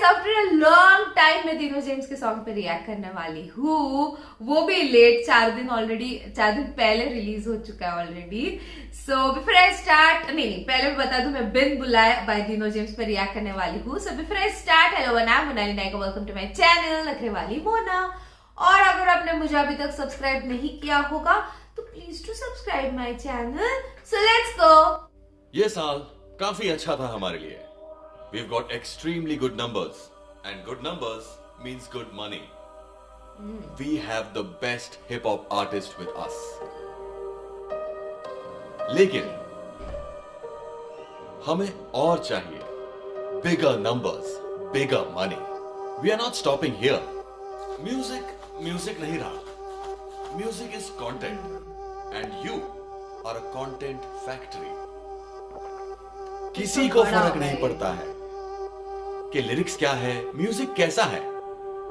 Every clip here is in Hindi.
Guys after a long time मैं दीनो जेम्स के सॉन्ग पे रिएक्ट करने वाली हूँ, वो भी लेट। 4 दिन पहले रिलीज हो चुका है already. So before I start, नहीं पहले मैं बता दूं, मैं बिन बुलाए बाय दीनो जेम्स पे रिएक्ट करने वाली हूँ। So before I start, hello I am Monali Nayak, welcome to my channel Nakhre Wali Mona. और अगर आपने मुझे अभी तक सब्सक्राइब नहीं किया होगा तो please to subscribe my channel. So let's go. ये साल काफी अच्छा था हमारे लिए। We've got extremely good numbers, and good numbers means good money. We have the best hip hop artist with us. लेकिन हमें और चाहिए bigger numbers, bigger money. We are not stopping here. Music नहीं रहा. Music is content, and you are a content factory. किसी को फर्क नहीं पड़ता है कि लिरिक्स क्या है, म्यूजिक कैसा है।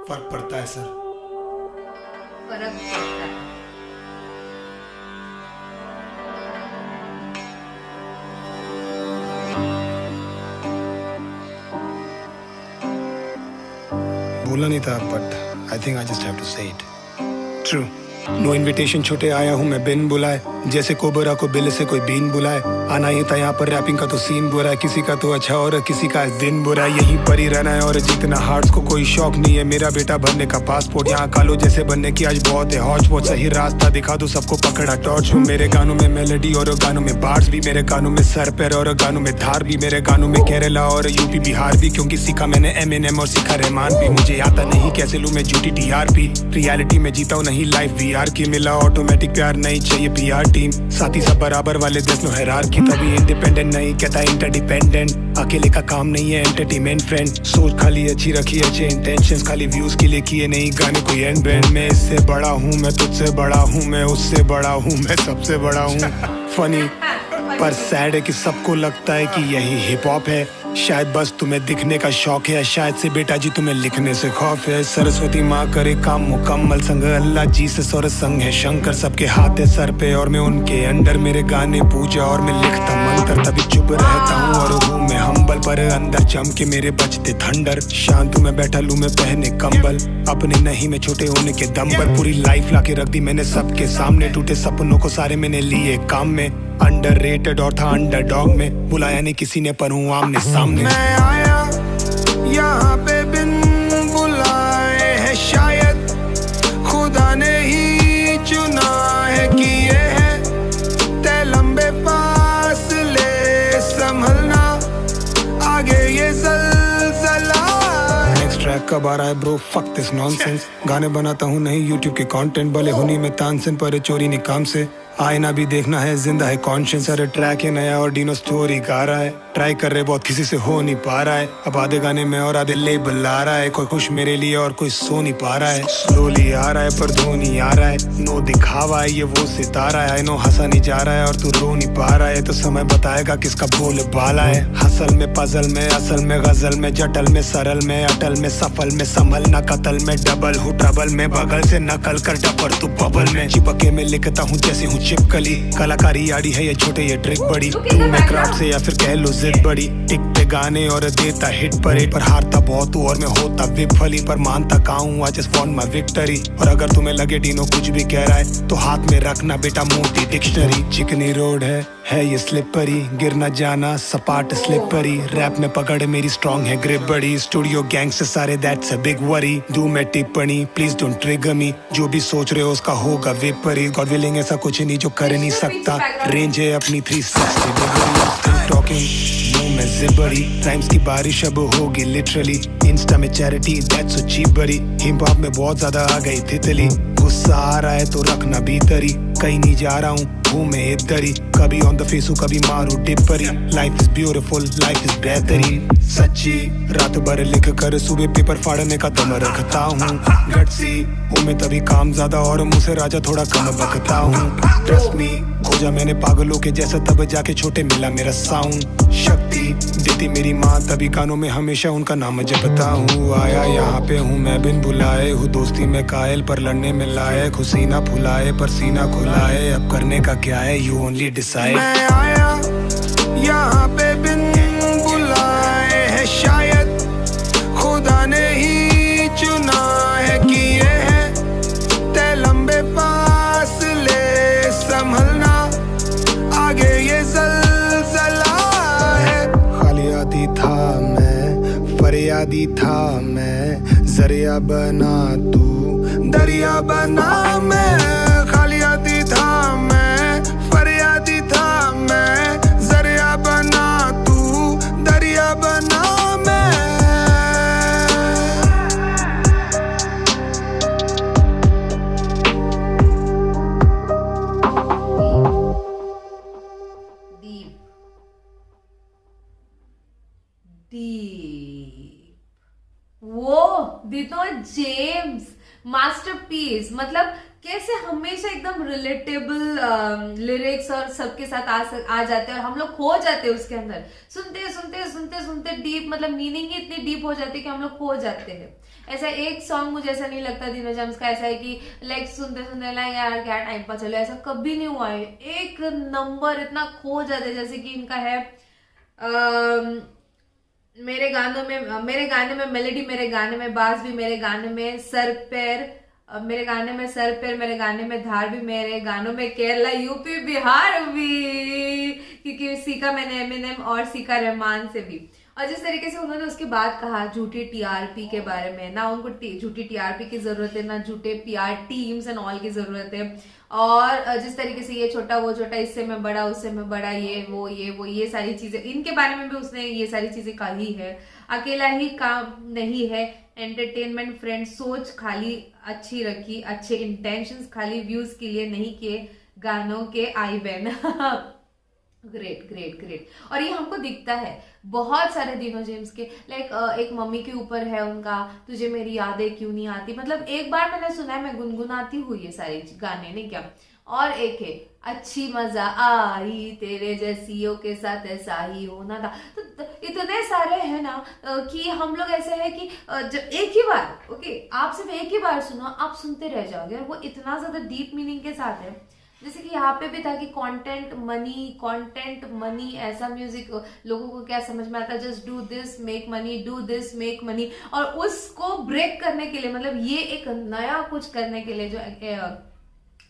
फर्क पड़ता है सर, फर्क पड़ता है। बोला नहीं था but I think I just have to say it. True, no invitation छोटे आया हूँ मैं बिन बुलाए, जैसे कोबरा को बिल से कोई बीन बुलाए। आना ही था यहाँ पर, रैपिंग का तो सीन बुरा है, किसी का तो अच्छा और किसी का दिन बुरा है। यहीं पर ही रहना है और जीतना हार्ट्स को कोई शौक नहीं है। मेरा बेटा भरने का पासपोर्ट, यहाँ कालो जैसे बनने की आज बहुत है हौच। वो सही रास्ता दिखा दो सबको, पकड़ा टॉर्च। मेरे गानों में मेलोडी और गानों में बार्स भी, मेरे गानों में सर पैर और गानों में धार भी, मेरे गानों में केरला और यूपी बिहार भी, क्योंकि सीखा मैंने एमएनएम और सीखा रहमान भी। मुझे आता नहीं कैसे लूं मैं झूठी टीआरपी, रियलिटी में जीता हूं नहीं लाइफ वीआर की। मिला ऑटोमेटिक प्यार, नहीं चाहिए पीआर टीम, साथी सब बराबर वाले देश नो हैरार की। तभी इंडिपेंडेंट नहीं कहता इंटरडिपेंडेंट, अकेले का काम नहीं है एंटरटेनमेंट फ्रेंड। सोच खाली अच्छी रखी, अच्छे इंटेंशंस, खाली व्यूज के लिए किए नहीं गाने कोई एंड बैंड। मैं इससे बड़ा हूँ, मैं तुझसे बड़ा हूँ, मैं उससे बड़ा हूँ, मैं सबसे बड़ा हूँ। फनी पर सैड है कि सबको लगता है कि यही हिप हॉप है। शायद बस तुम्हें दिखने का शौक है, शायद से बेटा जी तुम्हें लिखने से खौफ है। सरस्वती माँ करे काम मुकम्मल, संग अल्लाह जी से सौर संग है शंकर। सबके हाथ है सर पे और मैं उनके अंडर, मेरे गाने पूजा और मैं लिखता मंत्र। तभी चुप रहता हूँ और हूँ मैं हम्बल, पर अंदर जम के मेरे बजते थंडर। शांत में बैठा लूँ मैं पहने कंबल, अपने नहीं मैं छोटे होने के दम पर। पूरी लाइफ लाके रख दी मैंने सबके सामने, टूटे सपनों को सारे मैंने लिए काम में। अंडररेटेड और था अंडरडॉग में, बुलाया नहीं किसी ने पर हूँ आमने सामने। मैं आया यहाँ पे बिन बुलाए है, शायद खुदा ने ही चुना है कि ये है तय लंबे फासले संभलना, आगे ये ज़लज़ला। नेक्स्ट ट्रैक कब आ रहा है ब्रो, फक दिस नॉनसेंस। गाने बनाता हूँ नहीं यूट्यूब के कंटेंट, भले हुनी में तानसेन पर चोरी नहीं काम से। आईना भी देखना है, जिंदा है कॉन्शियस। अरे ट्रैक है नया और डीनो स्टोरी गा रहा है, ट्राई कर रहे बहुत किसी से हो नहीं पा रहा है। अब आधे गाने में और आधे लेबल आ रहा है, कोई खुश मेरे लिए और कोई सो नहीं पा रहा है। स्लोली आ रहा है पर धोनी आ रहा है, नो दिखावा है ये वो सितारा है। आई नो हंसा नहीं जा रहा है और तू रो नहीं पा रहा है, तो समय बताएगा किसका बोल बाला है। हसल में पजल में, असल में गजल में, जटल में सरल में, अटल में सफल में, संभलना कतल में, डबल हूँ ट्रबल में, बगल से नकल कर डपर तू बबल में। चिपके में लिखता हूँ जैसे हूँ चिपकली, कलाकारी आड़ी है ये छोटे ये ट्रिक बड़ी। मैं क्राफ्ट से या फिर कह लो जिद बड़ी, टिकते गाने और देता हिट परेड। पर हारता बहुत हूँ और मैं होता विफली, पर मानता काऊँ I just want my victory. और अगर तुम्हें लगे डीनो कुछ भी कह रहा है तो हाथ में रखना बेटा मोटी डिक्शनरी। चिकनी रोड है ये स्लिपरी, गिर न जाना सपाट स्लिपरी। रैप में पकड़ मेरी स्ट्रॉन्ग है ग्रिप बड़ी, स्टूडियो गैंग से सारे दैट्स अ बिग वरी। दूं मैं टिप्पणी प्लीज डोंट ट्रिगर मी, जो भी सोच रहे हो उसका होगा विपरीत। गॉड विलिंग ऐसा कुछ नहीं जो कर नहीं सकता, रेंज है अपनी 360 टॉकिंग मुंह में जिबरी। राइम्स की बारिश अब होगी लिटरली, इंस्टा में चैरिटी दैट्स सो चीप बड़ी। हिप हॉप में बहुत ज्यादा आ गई तितली, गुस्सा आ रहा है तो रखना भीतरी। कहीं नहीं जा रहा हूँ मैं इधर ही, कभी ऑन द फेस हूँ कभी मारू Tippari. Life is beautiful, life is बेहतरीन सच्ची। रात भर लिख कर सुबह पेपर फाड़ने का दम रखता हूँ। गट्सी हूँ मैं तभी काम ज्यादा और मुझसे राजा थोड़ा कम बकता हूँ। ट्रस्ट मी खोजा मैंने पागलों के जैसा, तब जाके छोटे मिला मेरा साउंड। शक्ति देती मेरी माँ, तभी कानों में हमेशा उनका नाम जपता हूँ। आया यहाँ पे हूँ मैं बिन बुलाए, हूँ दोस्ती में कायल पर लड़ने में लायक। हुसीना फुलाए पर सीना खुलाए, अब करने का क्या है यू ओनली डिसाइड। मैं आया यहाँ पे बिन बुलाए है, शायद खुदा फरियादी था मैं, जरिया बना तू दरिया बना। मैं खालियादी था मैं, फरियादी था मैं, जरिया बना तू दरिया बना। मैं डीप डीप, वो दिनों जेम्स मास्टरपीस। मतलब कैसे हमेशा एकदम रिलेटेबल लिरिक्स और सबके साथ आ जाते हैं और हम लोग खो जाते हैं उसके अंदर। सुनते सुनते सुनते सुनते डीप, मतलब मीनिंग ही इतनी डीप हो जाती है कि हम लोग खो जाते हैं। ऐसा एक सॉन्ग मुझे ऐसा नहीं लगता दिनो जेम्स का ऐसा है कि लाइक सुनते सुनते लाइक यार क्या टाइम पर चलो, ऐसा कभी नहीं हुआ है। एक नंबर इतना खो जाते हैं, जैसे कि इनका है मेरे गाने में मेलोडी, मेरे गाने में बास भी, मेरे गाने में सर पैर, मेरे गाने में सर पैर, मेरे गाने में धार भी, मेरे गानों में केरला यूपी बिहार भी, क्योंकि सीखा मैंने एमिनेम और सीखा रहमान से भी। और जिस तरीके से उन्होंने उसके बाद कहा झूठी टीआरपी के बारे में, ना उनको झूठी टीआरपी की जरूरत है, ना झूठे पीआर टीम्स एंड ऑल की जरूरत है। और जिस तरीके से ये छोटा वो छोटा, इससे मैं बड़ा उससे मैं बड़ा, ये सारी चीजें इनके बारे में भी उसने ये सारी चीजें कही है। अकेला ही काम नहीं है, एंटरटेनमेंट फ्रेंड, सोच खाली अच्छी रखी, अच्छे इंटेंशंस खाली व्यूज के लिए नहीं किए, गानों के आई बैन। Great great great. और ये हमको दिखता है बहुत सारे दिनों जेम्स के, लाइक एक मम्मी के ऊपर है उनका, तुझे मेरी यादें क्यों नहीं आती। मतलब एक बार मैंने सुना है, मैं गुनगुनाती हूँ ये सारे गाने, नहीं क्या। और एक है अच्छी मजा आई तेरे जैसियों के साथ ऐसा ही होना था। तो इतने सारे हैं ना कि हम लोग ऐसे है कि जब एक ही बार आप सिर्फ एक ही बार सुनो, आप सुनते रह जाओगे। और वो इतना ज्यादा डीप मीनिंग के साथ है, जैसे कि यहाँ पे भी था कि कंटेंट मनी, ऐसा म्यूजिक लोगों को क्या समझ में आता है, just do this make money, do this make money. और उसको ब्रेक करने के लिए, मतलब ये एक नया कुछ करने के लिए जो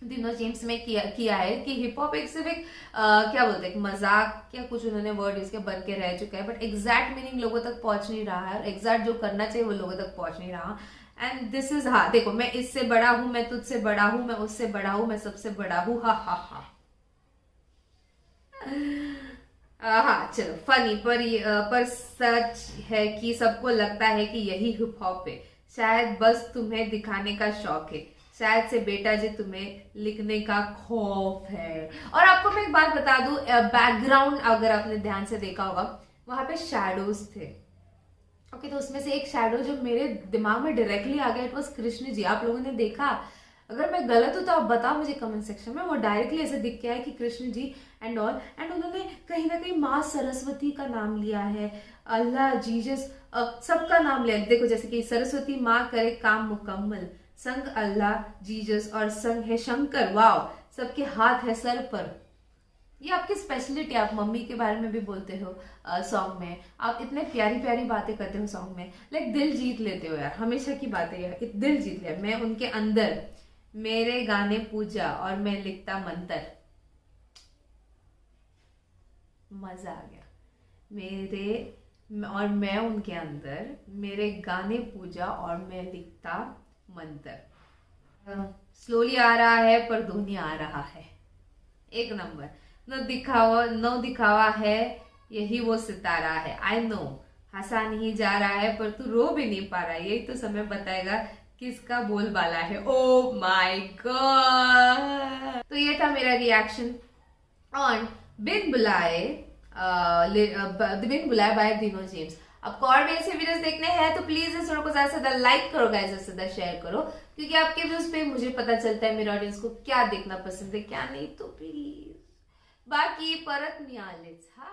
दिनो जेम्स में किया है कि हिप हॉप एक सिर्फ एक क्या बोलते हैं, मजाक या कुछ उन्होंने वर्ड इसके बन के रह चुका है, बट एग्जैक्ट मीनिंग लोगों तक पहुंच नहीं रहा है, एग्जैक्ट जो करना चाहिए वो लोगों तक पहुंच नहीं रहा। एंड दिस इज, हाँ देखो, मैं इससे बड़ा हूं, मैं तुझसे बड़ा हूं, मैं उससे बड़ा हूं, मैं सबसे बड़ा हूं, हा हा हा। हाँ चलो फनी, पर सच है कि सबको लगता है कि यही हिप हॉप है, शायद बस तुम्हें दिखाने का शौक है, शायद से बेटा जी तुम्हें लिखने का खौफ है। और आपको मैं एक बात बता दूं, बैकग्राउंड अगर आपने ध्यान से देखा होगा, वहां पे शैडोज थे। तो उसमें से एक शैडो जो मेरे दिमाग में डायरेक्टली आ गया, इट वाज कृष्ण जी। आप लोगों ने देखा? अगर मैं गलत हूं तो आप बताओ मुझे कमेंट सेक्शन में। वो डायरेक्टली ऐसे दिख गया है कि Krishna ji and all, and उन्होंने कहीं ना कहीं माँ सरस्वती का नाम लिया है, अल्लाह, जीसस, सबका नाम लिया। देखो जैसे कि सरस्वती माँ करे काम मुकम्मल, संग अल्लाह, जीसस और संग है शंकर। वाओ, सबके हाथ है सर पर। ये आपकी स्पेशलिटी, आप मम्मी के बारे में भी बोलते हो सॉन्ग में, आप इतने प्यारी प्यारी बातें करते हो सॉन्ग में, लाइक दिल जीत लेते हो यार, हमेशा की बात है यार, दिल जीत लिया। मैं उनके अंदर, मेरे गाने पूजा और मैं लिखता मंत्र, मजा आ गया। और मैं उनके अंदर, मेरे गाने पूजा और मैं लिखता मंत्र। स्लोली आ रहा है पर धोनी आ रहा है, एक नंबर। नो दिखावा है, यही वो सितारा है। आई नो हंसा नहीं जा रहा है पर तू रो भी नहीं पा रहा है, यही तो समय बताएगा किसका बोलबाला है। Oh my God. तो ये था मेरा रिएक्शन ऑन बिन बुलाए बाय दिनो जेम्स। आपको और भी ऐसे वीडियोस देखने हैं तो प्लीज इस वीडियो को ज्यादा से ज्यादा लाइक करो गाइस, ज्यादा से ज्यादा शेयर करो, क्योंकि आपके व्यूज पे मुझे पता चलता है मेरे ऑडियंस को क्या देखना पसंद है क्या नहीं। तो प्लीज बाकी परत मिळालेच हा।